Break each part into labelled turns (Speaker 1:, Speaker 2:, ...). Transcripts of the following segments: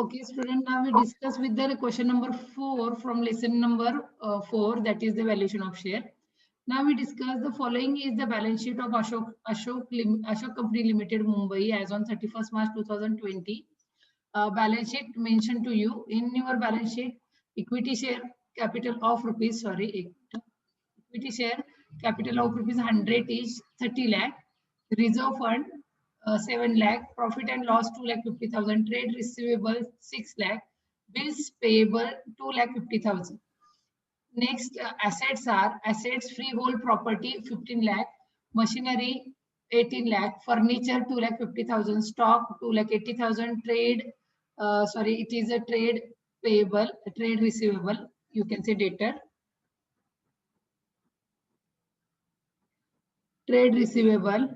Speaker 1: Okay, student, now we discuss with the question number 4 from lesson number 4, that is the valuation of share. Now we discuss the following is the balance sheet of Ashok Company Limited Mumbai as on 31st March 2020. Balance sheet mentioned to you in your balance sheet. Equity share capital of rupees, equity share capital of rupees 100 is 30 lakh. Reserve fund 7 lakh, profit and loss 2 lakh 50,000, trade receivable 6 lakh, bills payable 2 lakh 50,000. Next, assets are assets freehold property 15 lakh, machinery 18 lakh, furniture 2 lakh 50,000, stock 2 lakh 80,000, trade, it is a trade payable, a trade receivable, you can say debtor. Trade receivable.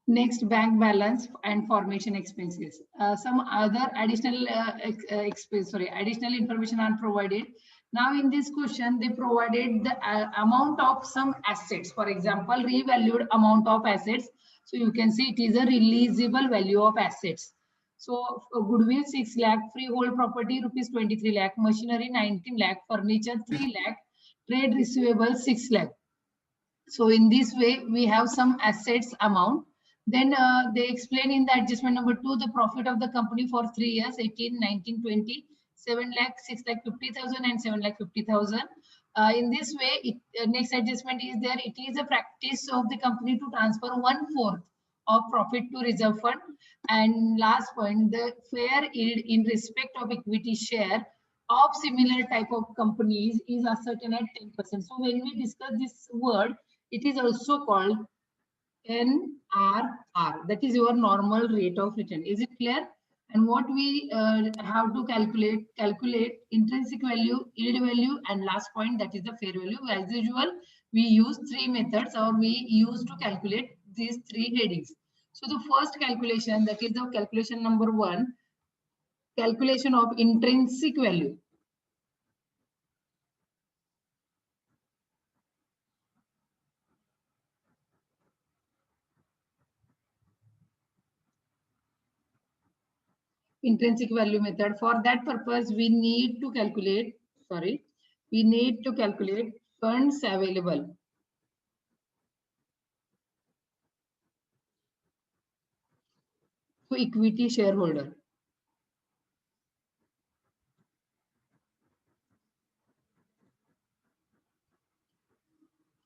Speaker 1: Next, bank balance and formation expenses. Some other additional additional information are provided. Now in this question, they provided the amount of some assets. For example, revalued amount of assets. So you can see it is a releasable value of assets. So goodwill 6 lakh, freehold property rupees 23 lakh, machinery 19 lakh, furniture 3 lakh, trade receivable 6 lakh. So in this way, we have some assets amount. Then they explain in the adjustment number 2, the profit of the company for 3 years, 18, 19, 20, 7 lakh, 6 lakh 50,000 and 7 lakh 50,000. In this way, next adjustment is there. It is a practice of the company to transfer 1/4 of profit to reserve fund. And last point, the fair yield in respect of equity share of similar type of companies is ascertained at 10%. So when we discuss this word, it is also called NRR. That is your normal rate of return. Is it clear? And what we have to calculate intrinsic value, yield value, and last point, that is the fair value. As usual, we use 3 methods, or we use to calculate these 3 headings. So the first calculation, that is the calculation number 1, calculation of intrinsic value. Intrinsic value method. For that purpose, we need to calculate, funds available. To equity shareholder.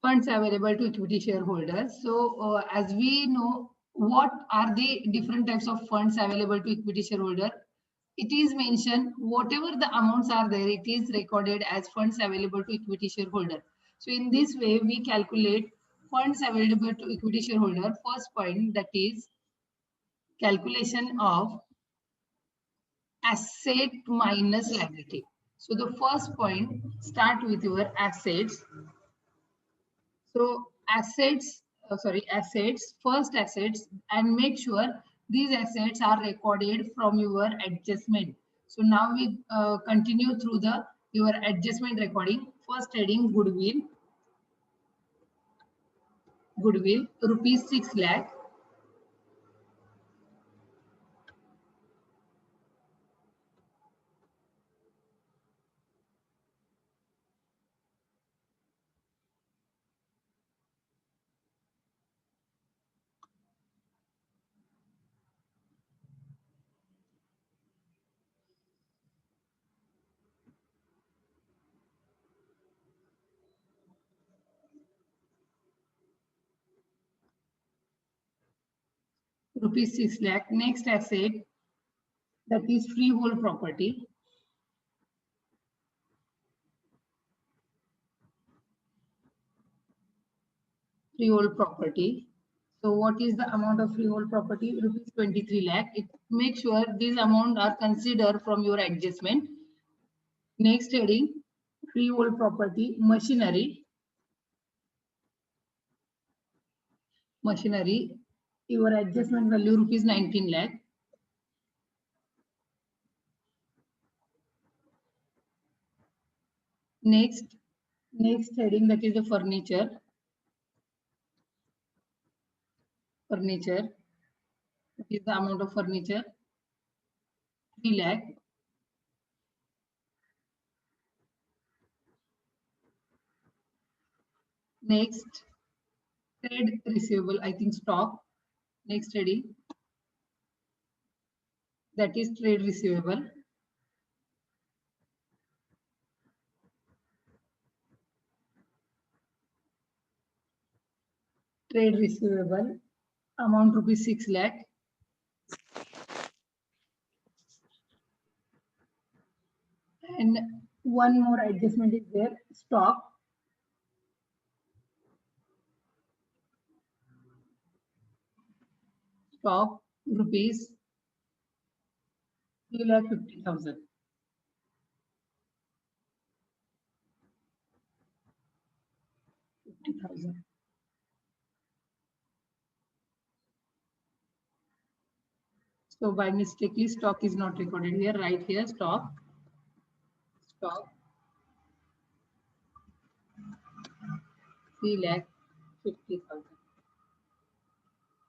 Speaker 1: Funds available to equity shareholders. So as we know, what are the different types of funds available to equity shareholder? It is mentioned whatever the amounts are there, it is recorded as funds available to equity shareholder. So in this way, we calculate funds available to equity shareholder. First point, that is calculation of asset minus liability. So the first point, start with your assets. So assets, first assets, and make sure these assets are recorded from your adjustment. So now we continue through your adjustment recording. First heading, goodwill rupees 6 lakh. Rupees 6 lakh. Next asset, that is freehold property. Freehold property. So what is the amount of freehold property? Rupees 23 lakh. Make sure these amount are considered from your adjustment. Next heading, freehold property, machinery. Your adjustment value rupees 19 lakh. Next heading, that is the furniture. Is the amount of furniture 3 lakh. Next, trade receivable, I think stock. Next, ready. That is trade receivable. Trade receivable amount rupees 6 lakh. And one more adjustment is there. Stock. Stock rupees 3,50,000. 50,000. So by mistakenly stock is not recorded here. Right here stock. Stock 3,50,000.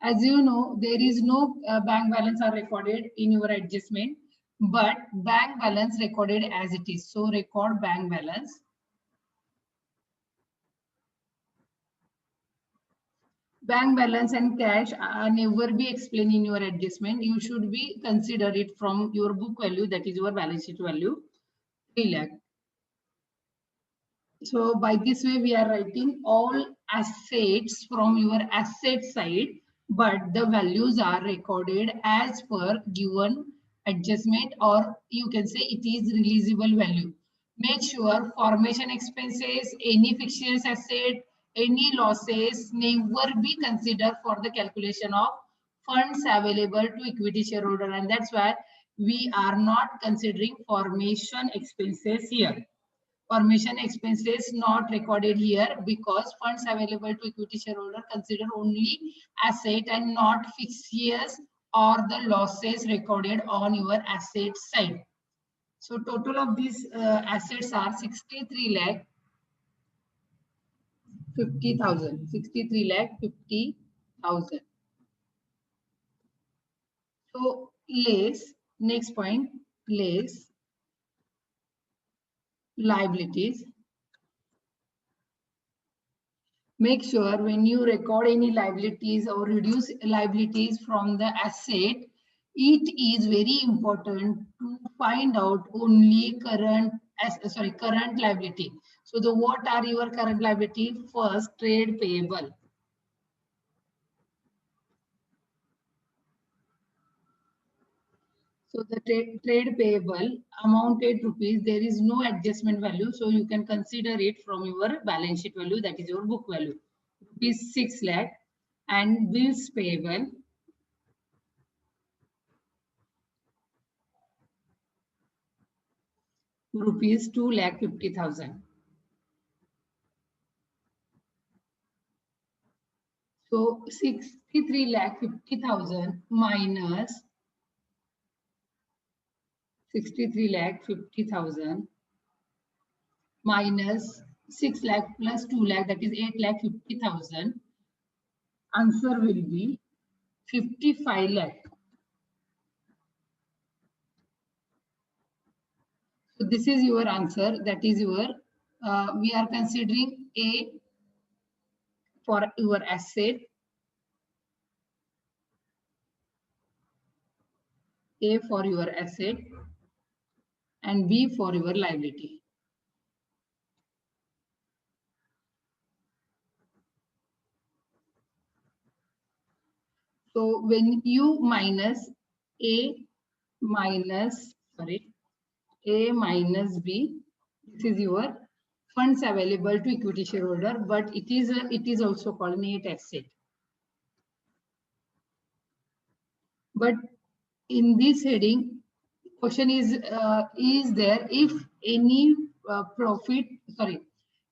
Speaker 1: As you know, there is no bank balance are recorded in your adjustment, but bank balance recorded as it is. So record bank balance. Bank balance and cash never be explained in your adjustment. You should be consider it from your book value, that is your balance sheet value, 3 lakh. So by this way, we are writing all assets from your asset side, but the values are recorded as per given adjustment, or you can say it is releasable value. Make sure formation expenses, any fixtures asset, any losses never be considered for the calculation of funds available to equity shareholder, and that's why we are not considering formation expenses here. Formation expenses not recorded here because funds available to equity shareholder consider only asset and not fixtures or the losses recorded on your asset side. So total of these assets are 63 lakh 50,000. 63 lakh 50,000. So less, next point, less liabilities. Make sure when you record any liabilities or reduce liabilities from the asset, it is very important to find out only current liability. So the what are your current liability? First, trade payable. So the trade payable amounted rupees, there is no adjustment value. So you can consider it from your balance sheet value, that is your book value. Rupees 6 lakh. And bills payable rupees 2,50,000. So 63,50,000 minus 63,50,000 minus 6 lakh plus 2 lakh, that is 8,50,000. Answer will be 55 lakh. So this is your answer. That is your, we are considering A for your asset, A for your asset, and B for your liability. So when you minus A minus, sorry, A minus B, this is your funds available to equity shareholder, but it is also called net asset. But in this heading, question is there if any profit, sorry,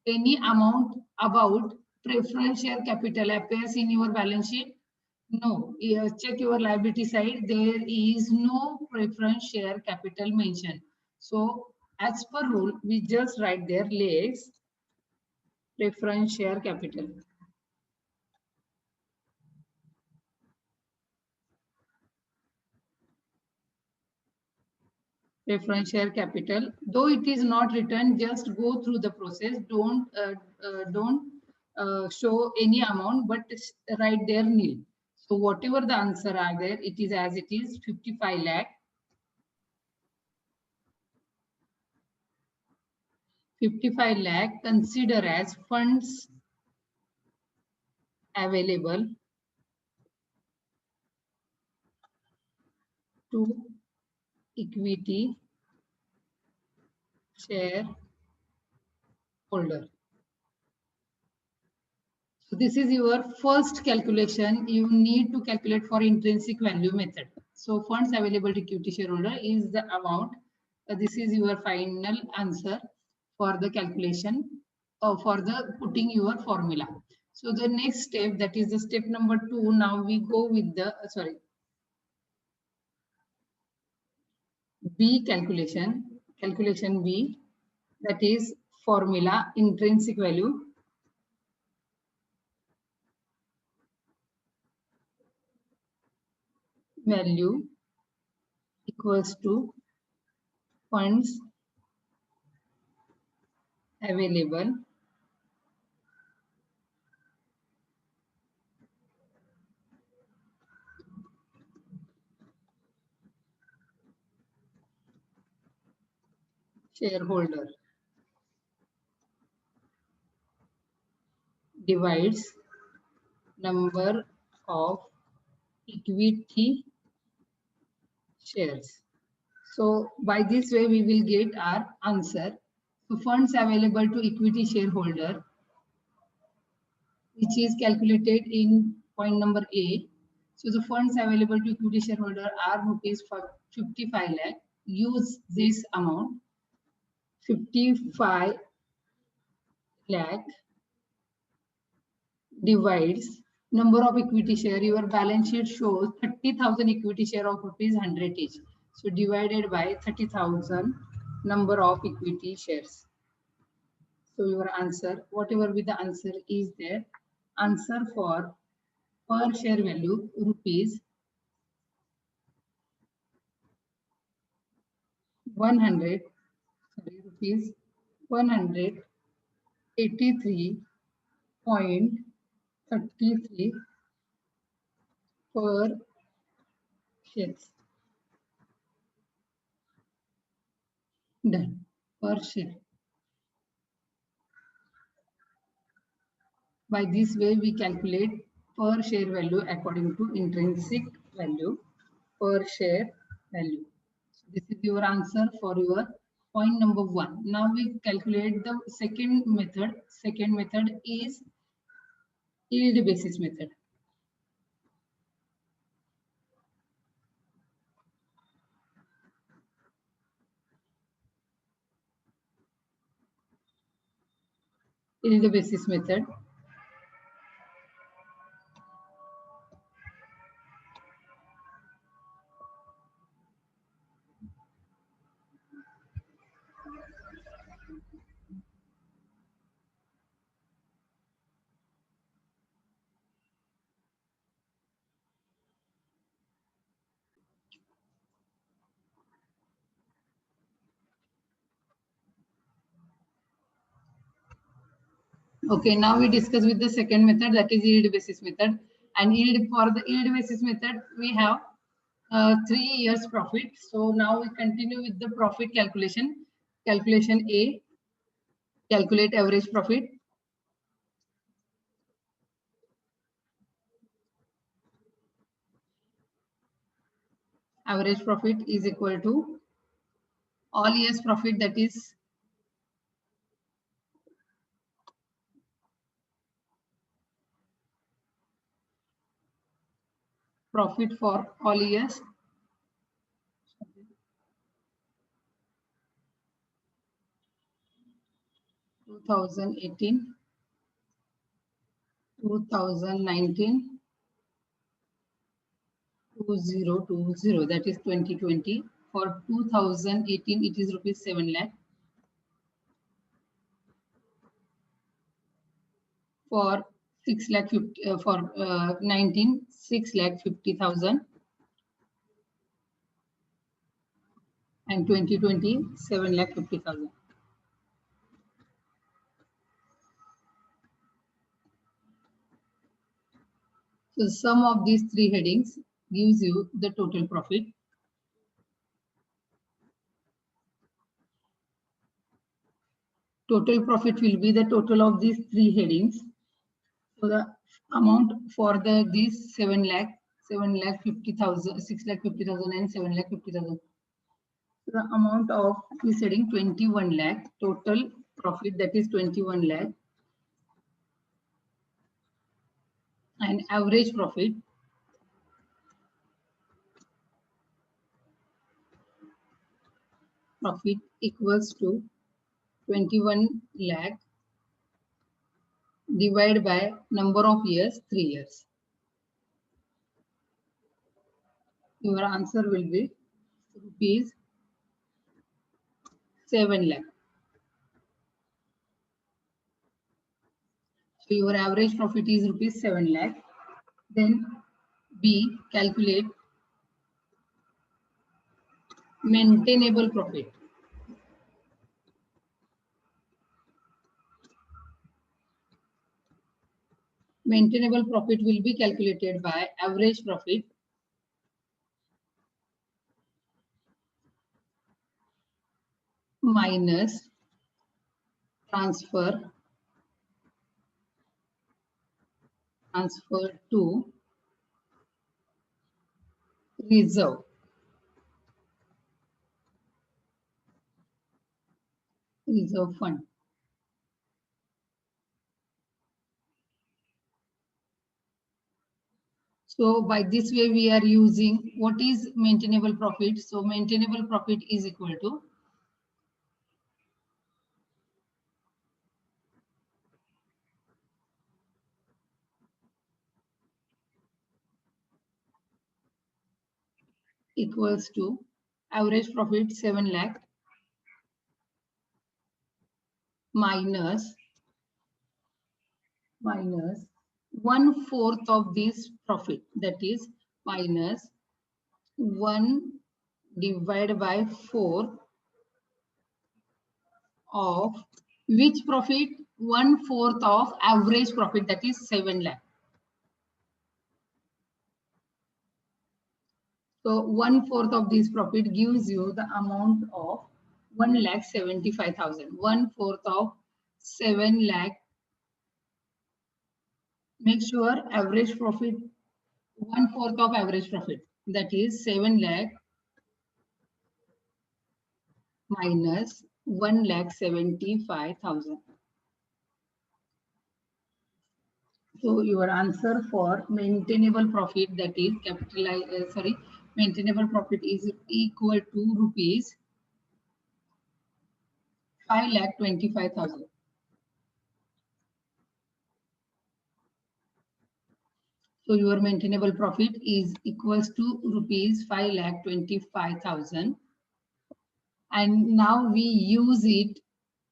Speaker 1: any amount about preference share capital appears in your balance sheet? No. Check your liability side. There is no preference share capital mentioned. So as per rule, we just write there less preference share capital. preference share capital. Though it is not written, just go through the process. Don't show any amount, but write there nil. So whatever the answer are there, it is as it is 55 lakh. 55 lakh consider as funds available to equity share holder. So this is your first calculation you need to calculate for intrinsic value method. So funds available to equity shareholder is the amount. This is your final answer for the calculation for the putting your formula. So the next step, that is the step number 2. Now we go with the B calculation. Calculation B, that is formula intrinsic value equals to funds available shareholder divides number of equity shares. So by this way we will get our answer. So funds available to equity shareholder, which is calculated in point number A. So the funds available to equity shareholder are rupees for 55 lakh. Use this amount 55 lakh divides number of equity share. Your balance sheet shows 30,000 equity share of rupees 100 each. So divided by 30,000 number of equity shares. So your answer, whatever be the answer is there, answer for per share value rupees 100, sorry, rupees 183.33 per shares. Done. Per share. By this way, we calculate per share value according to intrinsic value per share value. So this is your answer for your point number 1. Now we calculate the second method. Second method is yield basis method. Yield basis method. Okay, now we discuss with the second method, that is yield basis method. And yield, for the yield basis method, we have 3 years profit. So now we continue with the profit calculation. Calculation A, calculate average profit. Average profit is equal to all years profit, that is profit for all years 2018, 2019, 2020, that is 2020. For 2018, it is rupees 7 lakh. For 6 lakh 50, for 19, 6 lakh 50,000. and 2020 7,50,000. So sum of these three headings gives you the total profit. Total profit will be the total of these three headings. So the amount for these 7,50,000, 6,50,000 and 7,50,000. So the amount of this heading 21 lakh, total profit that is 21 lakh, and average profit equals to 21 lakh divided by number of years, 3 years. Your answer will be rupees 7 lakh. So your average profit is rupees 7 lakh. Then B, calculate maintainable profit. Maintainable profit will be calculated by average profit minus transfer to reserve. Reserve fund. So by this way we are using what is maintainable profit. So maintainable profit is equal to average profit 7 lakh minus 1/4 of this profit, that is minus 1 divided by 4 of which profit? 1/4 of average profit, that is 7 lakh. So 1/4 of this profit gives you the amount of 1,75,000. 1/4 of 7 lakh. Make sure average profit 1/4 of average profit, that is 7 lakh minus 1,75,000. So your answer for maintainable profit, that is maintainable profit is equal to rupees 5,25,000. So your maintainable profit is equals to rupees 5,25,000. And now we use it.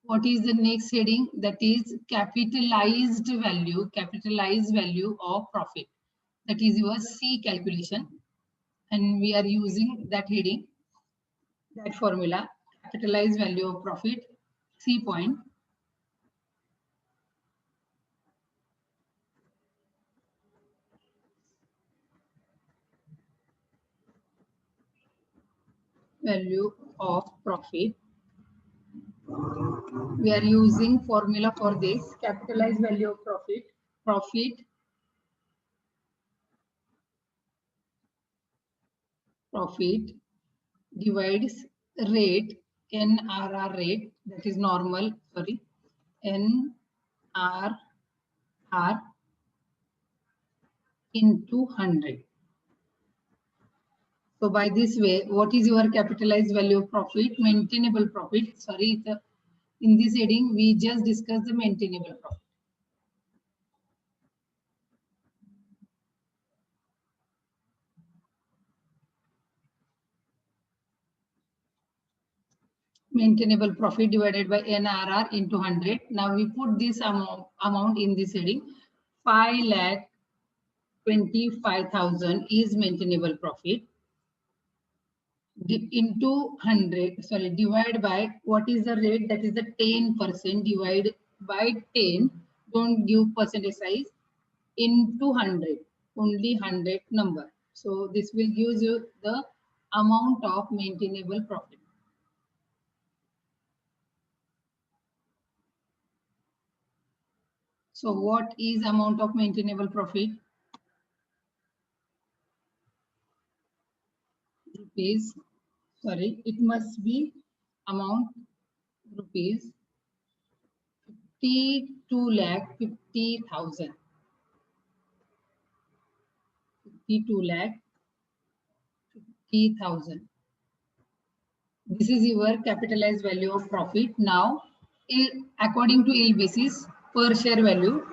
Speaker 1: What is the next heading? That is capitalized value of profit. That is your C calculation. And we are using that heading, that formula, capitalized value of profit, C point. Value of profit. We are using formula for this, capitalized value of profit. Profit divides rate, NRR rate, that is normal, NRR into 100. So by this way, what is your capitalized value of profit? Maintainable profit. In this heading, we just discussed the maintainable profit. Maintainable profit divided by NRR into 100. Now we put this amount in this heading. 5,25,000 is maintainable profit. into 100, sorry, divide by what is the rate, that is the 10%, divide by 10, don't give percentage size, into 100, only 100 number. So this will give you the amount of maintainable profit. So what is amount of maintainable profit? Rupees, sorry, it must be amount rupees 52,50,000. 52,50,000. This is your capitalized value of profit. Now, according to yield basis, per share value,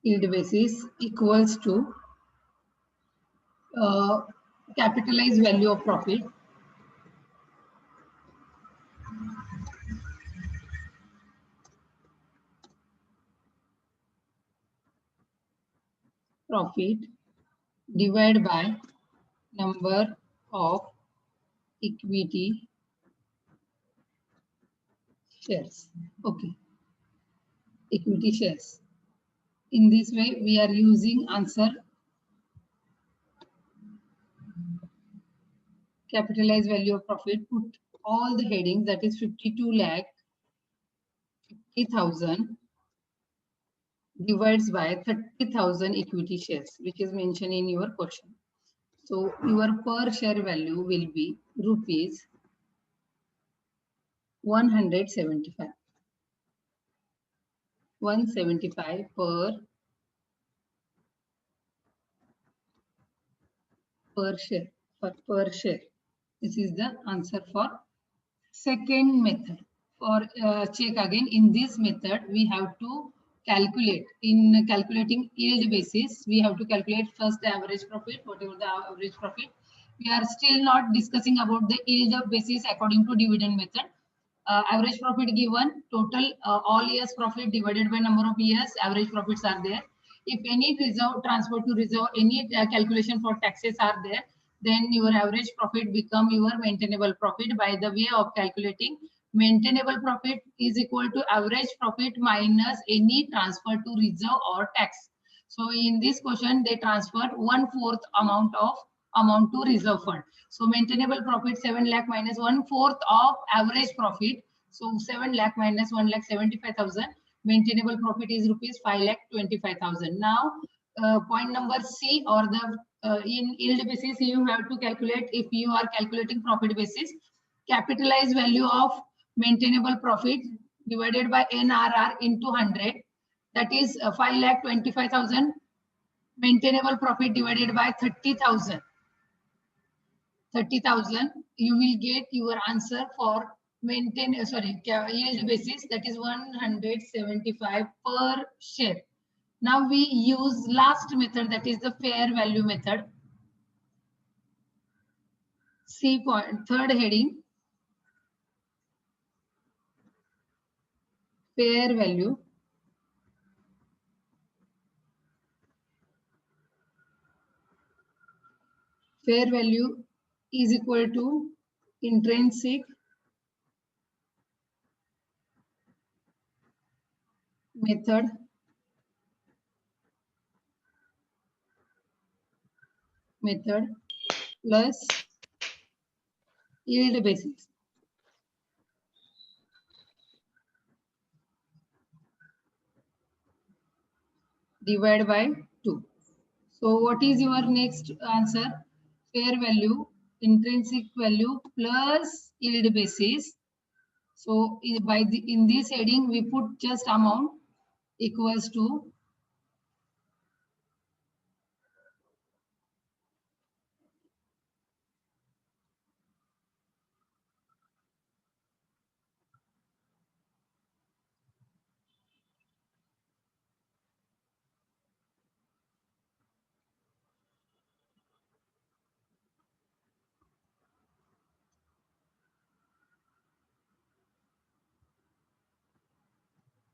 Speaker 1: yield basis equals to uh, capitalized value of profit, profit divided by number of equity shares. Okay, equity shares. In this way, we are using answer capitalized value of profit. Put all the headings, that is 52,50,000 divides by 30,000 equity shares, which is mentioned in your question. So your per share value will be rupees 175. 175 per share, per share. This is the answer for second method. For check again, in this method we have to calculate, in calculating yield basis, we have to calculate first the average profit, whatever the average profit. We are still not discussing about the yield basis according to dividend method. Average profit given, total all years profit divided by number of years, average profits are there. If any reserve transfer to reserve, any calculation for taxes are there, then your average profit become your maintainable profit by the way of calculating. Maintainable profit is equal to average profit minus any transfer to reserve or tax. So in this question, they transferred 1/4 amount to reserve fund. So maintainable profit 7 lakh minus 1/4 of average profit. So 7 lakh minus 1,75,000. Maintainable profit is rupees 5,25,000. Now, point number C, or the in yield basis, you have to calculate, if you are calculating profit basis, capitalized value of maintainable profit divided by NRR into 100. That is 5,25,000. Maintainable profit divided by 30,000. 30,000, you will get your answer for yield basis, that is 175 per share. Now we use last method, that is the fair value method. C point, third heading, fair value. Fair value is equal to intrinsic method plus yield basis. Divide by 2. So what is your next answer? Fair value, intrinsic value plus yield basis. So in this heading, we put just amount equals to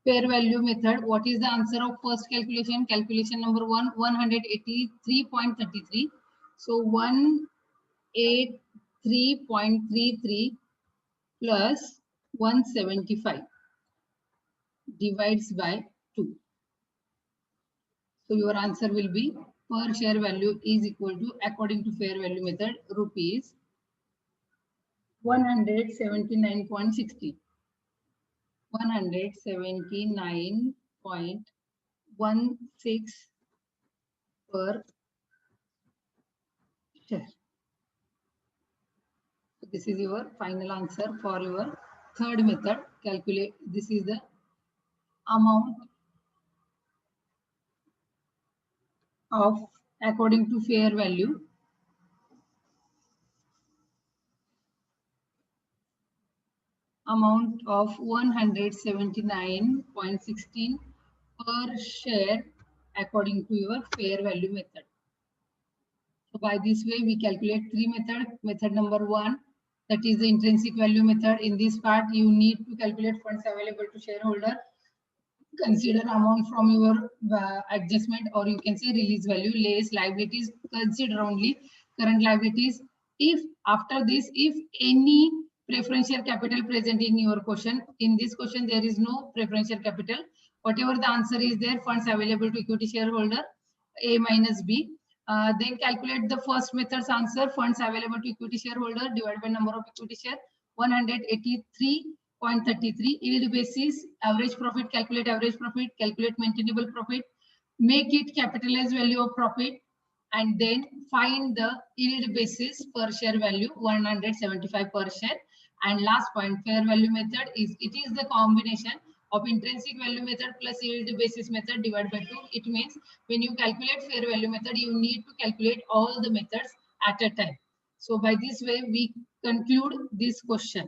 Speaker 1: fair value method. What is the answer of first calculation? Calculation number one, 183.33. So 183.33 plus 175 divides by 2. So your answer will be per share value is equal to, according to fair value method, rupees 179.60. 179.16 per share. So this is your final answer for your third method. Calculate. This is the amount of, according to fair value, amount of 179.16 per share according to your fair value method. So by this way, we calculate three methods. Method number one, that is the intrinsic value method. In this part, you need to calculate funds available to shareholder. Consider amount from your adjustment, or you can say release value, less liabilities. Consider only current liabilities. If after this, if any preferential capital present in your question, in this question there is no preferential capital. Whatever the answer is there, funds available to equity shareholder, A minus B. Then calculate the first method's answer, funds available to equity shareholder divided by number of equity share, 183.33. Yield basis, average profit, calculate average profit, calculate maintainable profit, make it capitalized value of profit, and then find the yield basis per share value, 175 per share. And last point, fair value method is, it is the combination of intrinsic value method plus yield basis method divided by 2. It means when you calculate fair value method, you need to calculate all the methods at a time. So by this way, we conclude this question.